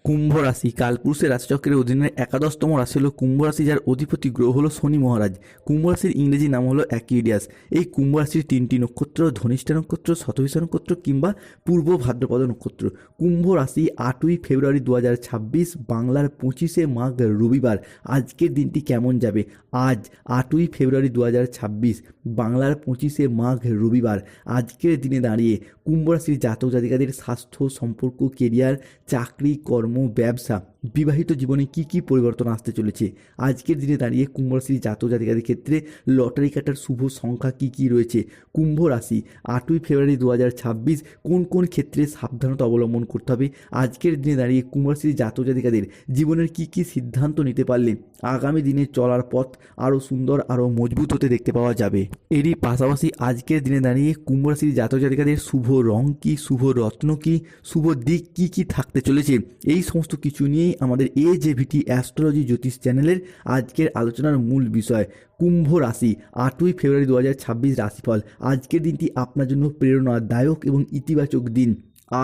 কুম্ভ রাশি কালপুরুষের রাশিচক্রের অধীনে একাদশতম রাশি হলো কুম্ভ রাশি, যার অধিপতি গ্রহ হলো শনি মহারাজ। কুম্ভ রাশির ইংরেজি নাম হলো অ্যাকুইরিয়াস। এই কুম্ভ রাশির তিনটি নক্ষত্র ধনিষ্ঠা নক্ষত্র, শতভিষা নক্ষত্র কিংবা পূর্ব ভাদ্রপদ নক্ষত্র। কুম্ভ রাশি 8ই ফেব্রুয়ারি 2026 বাংলার 25শে মাঘ রবিবার। আজকের দিনটি কেমন যাবে? আজ 8ই ফেব্রুয়ারি 2026 বাংলার 25শে মাঘ রবিবার। আজকের দিনে দাঁড়িয়ে কুম্ভ রাশির জাতক জাতিকাদের স্বাস্থ্য, সম্পর্ক, কেরিয়ার, চাকরি, কর্ম, ব্যবসা, বিবাহিত জীবনে কি কি পরিবর্তন আসতে চলেছে? আজকের দিনে দাঁড়িয়ে কুম্ভ রাশির জাতক জাতিকাদের ক্ষেত্রে লটারি কাটার শুভ সংখ্যা কি কি রয়েছে? কুম্ভ রাশি 8ই ফেব্রুয়ারি 2026 কোন কোন ক্ষেত্রে সাবধানতা অবলম্বন করতে হবে? আজকের দিনে দাঁড়িয়ে কুম্ভ রাশির জাতক জাতিকাদের জীবনের কি কি সিদ্ধান্ত নিতে পারলে আগামী দিনে চলার পথ আরও সুন্দর, আরও মজবুত হতে দেখতে পাওয়া যাবে। এরই পাশাপাশি আজকের দিনে দাঁড়িয়ে কুম্ভ রাশির জাতক জাতিকাদের শুভ রং কি, শুভ রত্ন কি, শুভ দিক কি কি থাকতে চলেছে, এই সমস্ত কিছু নিয়েই আমাদের AJVT অ্যাস্ট্রোলজি জ্যোতিষ চ্যানেলের আজকের আলোচনার মূল বিষয়। কুম্ভ রাশি 8ই ফেব্রুয়ারি 2026 রাশিফল। আজকের দিনটি আপনার জন্য প্রেরণাদায়ক এবং ইতিবাচক দিন।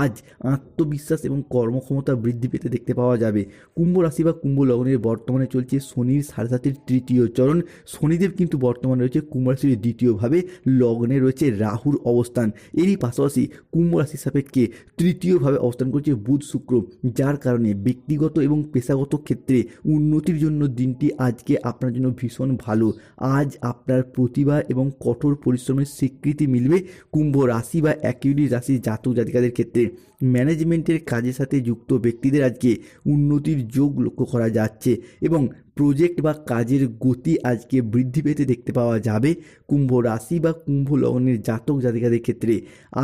আজ আত্মবিশ্বাস এবং কর্মক্ষমতা বৃদ্ধি পেতে দেখতে পাওয়া যাবে। কুম্ভ রাশি বা কুম্ভ লগ্নের বর্তমানে চলছে শনির 7.5 তৃতীয় চরণ। শনিদেব কিন্তু বর্তমানে রয়েছে কুম্ভ রাশির দ্বিতীয়ভাবে, লগ্নে রয়েছে রাহুর অবস্থান। এরই পাশাপাশি কুম্ভ রাশির সাপেক্ষে তৃতীয়ভাবে অবস্থান করছে বুধ শুক্র, যার কারণে ব্যক্তিগত এবং পেশাগত ক্ষেত্রে উন্নতির জন্য দিনটি আজকে আপনার জন্য ভীষণ ভালো। আজ আপনার প্রতিভা এবং কঠোর পরিশ্রমের স্বীকৃতি মিলবে। কুম্ভ রাশি বা অ্যাকুইরিয়াস রাশির জাতক জাতিকাদের ক্ষেত্রে ম্যানেজমেন্টের কাজের সাথে যুক্ত ব্যক্তিদের আজকে উন্নতির যোগ লক্ষ্য করা যাচ্ছে এবং প্রজেক্ট বা কাজের গতি আজকে বৃদ্ধি পেতে দেখতে পাওয়া যাবে। কুম্ভ রাশি বা কুম্ভ লগ্নের জাতক জাতিকাদের ক্ষেত্রে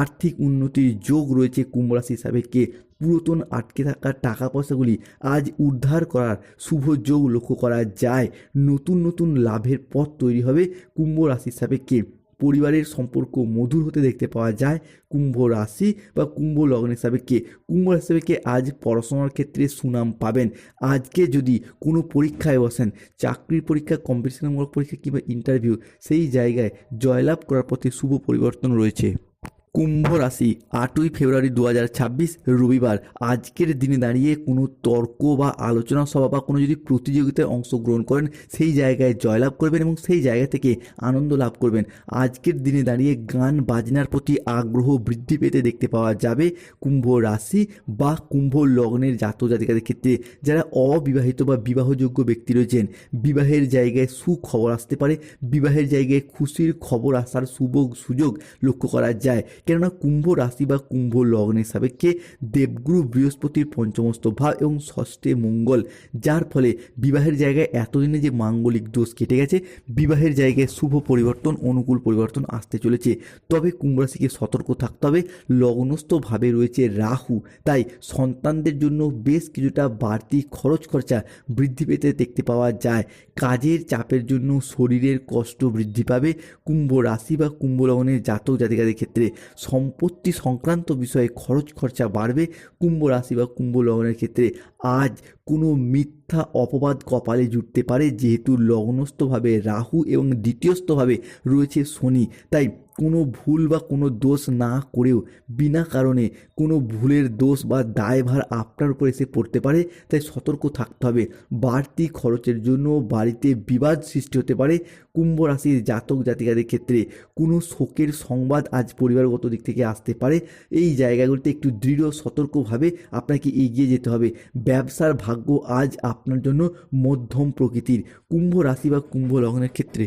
আর্থিক উন্নতির যোগ রয়েছে। কুম্ভ রাশির সাপেক্ষে পুরাতন আটকে থাকা টাকা পয়সাগুলি আজ উদ্ধার করার শুভ যোগ লক্ষ্য করা যায়। নতুন নতুন লাভের পথ তৈরি হবে। কুম্ভ রাশির সাপেক্ষে পরিবারের সম্পর্ক মধুর হতে দেখতে পাওয়া যায়। কুম্ভ রাশি বা কুম্ভ লগ্নের সাপেক্ষে কুম্ভ রাশি সাপেক্ষে আজ পড়াশোনার ক্ষেত্রে সুনাম পাবেন। আজকে যদি কোনো পরীক্ষায় বসেন, চাকরির পরীক্ষা, কম্পিটিশনমূলক পরীক্ষা কিংবা ইন্টারভিউ, সেই জায়গায় জয়লাভ করার পথে শুভ পরিবর্তন রয়েছে। কুম্ভ রাশি 8ই ফেব্রুয়ারি 2026 রবিবার। আজকের দিনে দাঁড়িয়ে কোনো তর্ক বা আলোচনা সভা বা কোনো যদি প্রতিযোগিতায় অংশগ্রহণ করেন, সেই জায়গায় জয়লাভ করবেন এবং সেই জায়গা থেকে আনন্দ লাভ করবেন। আজকের দিনে দাঁড়িয়ে গান বাজনার প্রতি আগ্রহ বৃদ্ধি পেতে দেখতে পাওয়া যাবে। কুম্ভ রাশি বা কুম্ভ লগ্নের জাতক জাতিকাদের ক্ষেত্রে যারা অবিবাহিত বা বিবাহযোগ্য ব্যক্তি রয়েছেন, বিবাহের জায়গায় সুখবর আসতে পারে। বিবাহের জায়গায় খুশির খবর আসার শুভ সুযোগ লক্ষ্য করা যায়। কেননা কুম্ভ রাশি বা কুম্ভ লগ্নের সাপেক্ষে দেবগুরু বৃহস্পতির পঞ্চমস্ত ভাব এবং ষষ্ঠে মঙ্গল, যার ফলে বিবাহের জায়গায় এতদিনে যে মাঙ্গলিক দোষ কেটে গেছে, বিবাহের জায়গায় শুভ পরিবর্তন, অনুকূল পরিবর্তন আসতে চলেছে। তবে কুম্ভ রাশিকে সতর্ক থাকতে হবে, লগ্নস্থভাবে রয়েছে রাহু, তাই সন্তানদের জন্য বেশ কিছুটা বাড়তি খরচ খরচা বৃদ্ধি পেতে দেখতে পাওয়া যায়। কাজের চাপের জন্য শরীরের কষ্ট বৃদ্ধি পাবে। কুম্ভ রাশি বা কুম্ভ লগ্নের জাতক জাতিকাদের ক্ষেত্রে সম্পত্তি সংক্রান্ত বিষয়ে খরচ খরচা বাড়বে। কুম্ভ রাশি বা কুম্ভ লগ্নের ক্ষেত্রে আজ কোনো মিথ্যা অপবাদ কপালে জুটতে পারে, যেহেতু লগ্নস্থভাবে রাহু এবং দ্বিতীয়স্থভাবে রয়েছে শনি। তাই কোনো ভুল বা কোনো দোষ না করেও বিনা কারণে কোনো ভুলের দোষ বা দায়ভার আপনার উপর এসে পড়তে পারে, তাই সতর্ক থাকতে হবে। বাড়তি খরচের জন্য বাড়িতে বিবাদ সৃষ্টি হতে পারে। কুম্ভ রাশির জাতক জাতিকাদের ক্ষেত্রে কোনো শোকের সংবাদ আজ পরিবারগত দিক থেকে আসতে পারে। এই জায়গাগুলিতে একটু দৃঢ় সতর্কভাবে আপনাকে এগিয়ে যেতে হবে। ব্যবসার ভাগ্য আজ আপনার জন্য মধ্যম প্রকৃতির। কুম্ভ রাশি বা কুম্ভ লগ্নের ক্ষেত্রে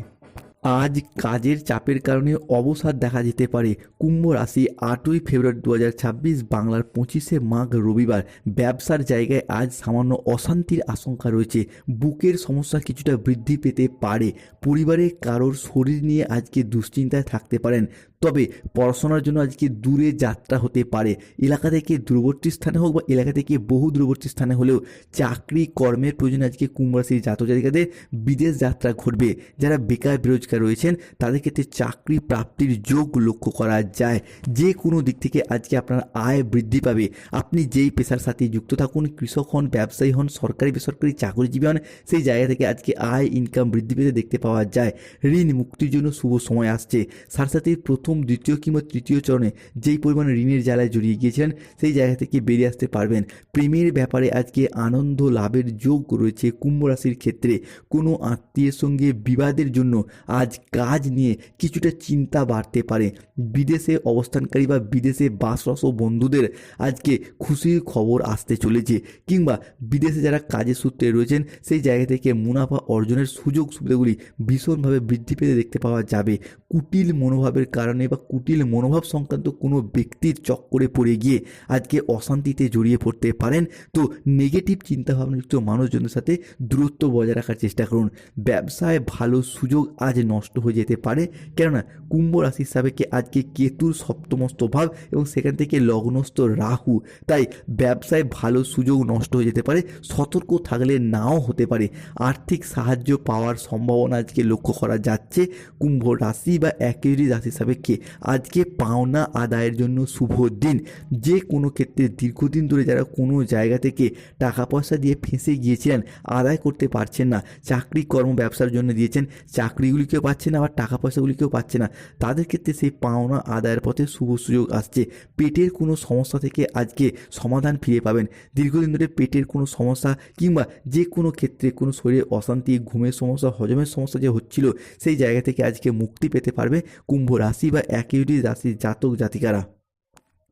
আজ কাজের চাপের কারণে অবসাদ দেখা যেতে পারে। কুম্ভ রাশি 8ই ফেব্রুয়ারি 2026 বাংলার 25শে মাঘ রবিবার। ব্যবসার জায়গায় আজ সামান্য অশান্তির আশঙ্কা রয়েছে। বুকের সমস্যা কিছুটা বৃদ্ধি পেতে পারে। পরিবারে কারোর শরীর নিয়ে আজকে দুশ্চিন্তায় থাকতে পারেন। তবে পড়াশোনার জন্য আজকে দূরে যাত্রা হতে পারে। এলাকা থেকে দূরবর্তী স্থানে হোক বা এলাকা থেকে বহু দূরবর্তী স্থানে হলেও চাকরি কর্মের প্রয়োজনে আজকে কুম্ভ রাশির জাতক জাতিকাদের বিদেশ যাত্রা ঘটবে। যারা বেকার বেরোজগার বেকার রয়েছেন তাদের ক্ষেত্রে চাকরি প্রাপ্তির যোগ লক্ষ্য করা যায়। যে কোনো দিক থেকে আজকে আপনার আয় বৃদ্ধি পাবে। আপনি যেই পেশার সাথে যুক্ত থাকুন, কৃষক হন, ব্যবসায়ী হন, সরকারি বেসরকারি চাকরিজীবী হন, সেই জায়গা থেকে আজকে আয় ইনকাম বৃদ্ধি পেতে দেখতে পাওয়া যায়। ঋণ মুক্তির জন্য শুভ সময় আসছে। সাথে সাথে প্রথম দ্বিতীয় কিংবা তৃতীয় চরণে যেই পরিমাণে ঋণের জ্বালায় জড়িয়ে গিয়েছিলেন সেই জায়গা থেকে বেরিয়ে আসতে পারবেন। প্রেমের ব্যাপারে আজকে আনন্দ লাভের যোগ রয়েছে কুম্ভ রাশির ক্ষেত্রে। কোনো আত্মীয়ের সঙ্গে বিবাদের জন্য আজ কাজ নিয়ে কিছুটা চিন্তা বাড়তে পারে। বিদেশে অবস্থানকারী বা বিদেশে বাসরত বন্ধুদের আজকে খুশির খবর আসতে চলেছে, কিংবা বিদেশে যারা কাজের সূত্রে রয়েছেন সেই জায়গা থেকে মুনাফা অর্জনের সুযোগ সুবিধাগুলি ভীষণভাবে বৃদ্ধি পেতে দেখতে পাওয়া যাবে। কুটিল মনোভাবের কারণে বা কুটিল মনোভাব সংক্রান্ত কোনো ব্যক্তির চক্করে পড়ে গিয়ে আজকে অশান্তিতে জড়িয়ে পড়তে পারেন। তো নেগেটিভ চিন্তাভাবনাযুক্ত মানুষজনের সাথে দূরত্ব বজায় রাখার চেষ্টা করুন। ব্যবসায় ভালো সুযোগ আজ নষ্ট হয়ে যেতে পারে, কেননা কুম্ভ রাশির সাপেক্ষে আজকে কেতুর সপ্তমস্ত ভাব এবং সেখান থেকে লগ্নস্থ রাহু, তাই ব্যবসায় ভালো সুযোগ নষ্ট হয়ে যেতে পারে। সতর্ক থাকলে নাও হতে পারে। আর্থিক সাহায্য পাওয়ার সম্ভাবনা আজকে লক্ষ্য করা যাচ্ছে। কুম্ভ রাশি বা একই রাশির সাপেক্ষে আজকে পাওনা আদায়ের জন্য শুভ দিন। যে কোনো ক্ষেত্রে দীর্ঘদিন ধরে যারা কোনো জায়গা থেকে টাকা পয়সা দিয়ে ফেঁসে গিয়েছিলেন, আদায় করতে পারছেন না, চাকরি কর্ম ব্যবসার জন্য দিয়েছেন, চাকরিগুলিকেও পাচ্ছেন না আবার টাকা পয়সাগুলিকেও পাচ্ছে না, তাদের ক্ষেত্রে সেই পাওনা আদায়ের পথে শুভ সুযোগ আসছে। পেটের কোনো সমস্যা থেকে আজকে সমাধান ফিরে পাবেন। দীর্ঘদিন ধরে পেটের কোনো সমস্যা কিংবা যে কোনো ক্ষেত্রে কোনো শরীরে অশান্তি, ঘুমের সমস্যা, হজমের সমস্যা যে হচ্ছিল সেই জায়গা থেকে আজকে মুক্তি পেতে পারবে কুম্ভ রাশি বা একই রাশির জাতক জাতিকারা।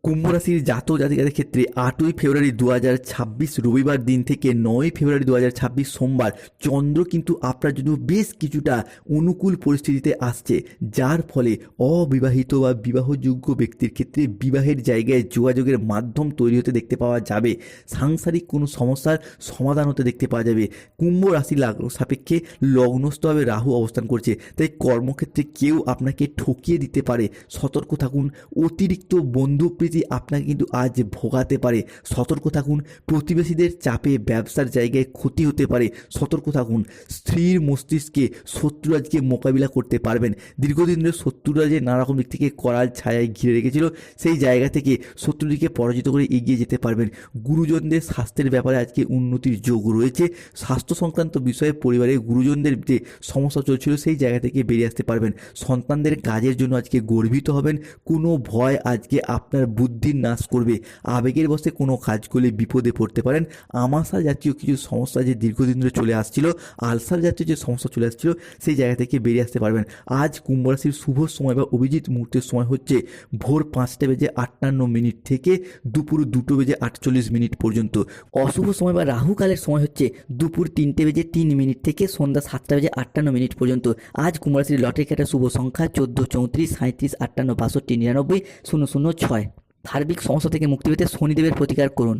কুম্ভ রাশির জাতক জাতিকাদের ক্ষেত্রে 8ই ফেব্রুয়ারি 2026 রবিবার দিন থেকে 9ই ফেব্রুয়ারি 2026 সোমবার চন্দ্র কিন্তু আপনার জন্য বেশ কিছুটা অনুকূল পরিস্থিতিতে আসছে, যার ফলে অবিবাহিত বা বিবাহযোগ্য ব্যক্তির ক্ষেত্রে বিবাহের জায়গায় যোগাযোগের মাধ্যম তৈরি হতে দেখতে পাওয়া যাবে। সাংসারিক কোনো সমস্যার সমাধান হতে দেখতে পাওয়া যাবে। কুম্ভ রাশি সাপেক্ষে লগ্নস্থভাবে রাহু অবস্থান করছে, তাই কর্মক্ষেত্রে কেউ আপনাকে ঠকিয়ে দিতে পারে। সতর্ক থাকুন। অতিরিক্ত বন্ধুপ্রীতি আপনাকে কিন্তু আজ ভোগাতে পারে। সতর্ক থাকুন। প্রতিবেশীদের চাপে ব্যবসার জায়গায় ক্ষতি হতে পারে। সতর্ক থাকুন। স্থির মস্তিষ্কে শত্রু আজকে মোকাবিলা করতে পারবেন। দীর্ঘদিন ধরে শত্রুরা যে নানা রকম দিক থেকে করাল ছায়ায় ঘিরে রেখেছিল সেই জায়গা থেকে শত্রুটিকে পরাজিত করে এগিয়ে যেতে পারবেন। গুরুজনদের স্বাস্থ্যের ব্যাপারে আজকে উন্নতির যোগ রয়েছে। স্বাস্থ্য সংক্রান্ত বিষয়ে পরিবারে গুরুজনদের যে সমস্যা চলছিল সেই জায়গা থেকে বেরিয়ে আসতে পারবেন। সন্তানদের কাজের জন্য আজকে গর্বিত হবেন। কোনো ভয় আজকে আপনার বুদ্ধির নাশ করবে। আবেগের বশে কোনো কাজ করলে বিপদে পড়তে পারেন। আমাশা জাতীয় কিছু সমস্যা যে দীর্ঘদিন ধরে চলে আসছিল, আলসার জাতীয় যে সমস্যা চলে আসছিল সেই জায়গা থেকে বেরিয়ে আসতে পারবেন। আজ কুম্ভ রাশির শুভ সময় বা অভিজিৎ মুহূর্তের সময় হচ্ছে ভোর 5:58 থেকে দুপুর 2:48 পর্যন্ত। অশুভ সময় বা রাহুকালের সময় হচ্ছে দুপুর 3:03 থেকে সন্ধ্যা 7:58 পর্যন্ত। আজ কুম্ভ রাশির লটারি কাটার শুভ সংখ্যা 14, 34, 37, 58, 62, 99, 006। ধার্মিক সমস্যা থেকে মুক্তি পেতে শনিদেবের প্রতিকার করুন।